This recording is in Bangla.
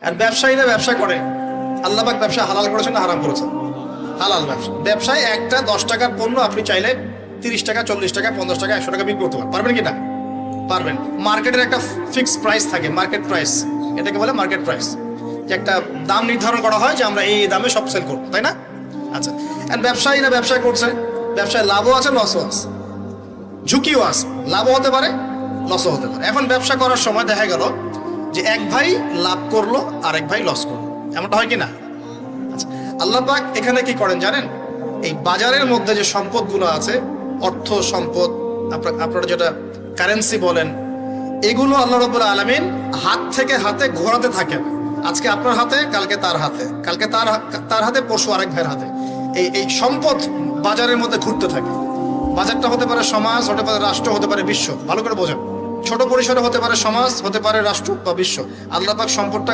আর ব্যবসায়ীরা ব্যবসা করে, আল্লাহ পাক ব্যবসা হালাল করেছেন না হারাম করেছেন? হালাল ব্যবসা। ব্যবসায় একটা 10 টাকার পণ্য আপনি চাইলে 30 টাকা, 40 টাকা, 50 টাকা, 100 টাকা বিক্রি করতে পারবেন কি না? পারবেন। মার্কেটের একটা ফিক্সড প্রাইস থাকে, মার্কেট প্রাইস, এটাকে বলে মার্কেট প্রাইস, যে একটা দাম নির্ধারণ করা হয় যে আমরা এই দামে সব সেল করবো, তাই না? আচ্ছা, ব্যবসায়ীরা ব্যবসা করছে, ব্যবসায় লাভও আছে লসও আছে, ঝুঁকিও আছে, লাভও হতে পারে লসও হতে পারে। এখন ব্যবসা করার সময় দেখা গেল যে এক ভাই লাভ করলো আর এক ভাই লস করলো, এমনটা হয় কি না? আচ্ছা, আল্লাহ পাক এখানে কি করেন জানেন? এই বাজারের মধ্যে যে সম্পদগুলো আছে, অর্থ সম্পদ, আপনারা যেটা কারেন্সি বলেন, এগুলো আল্লাহ রাব্বুল আলামিন হাত থেকে হাতে ঘোরাতে থাকেন। আজকে আপনার হাতে, কালকে তার হাতে, কালকে তার হাতে, পরশু আরেক ভাইয়ের হাতে। এই সম্পদ বাজারের মধ্যে ঘুরতে থাকে। বাজারটা হতে পারে সমাজ, হতে পারে রাষ্ট্র, হতে পারে বিশ্ব। ভালো করে বোঝেন, ছোট পরিসরে হতে পারে সমাজ, হতে পারে রাষ্ট্র বা বিশ্ব। আল্লাহ পাক সম্পদটা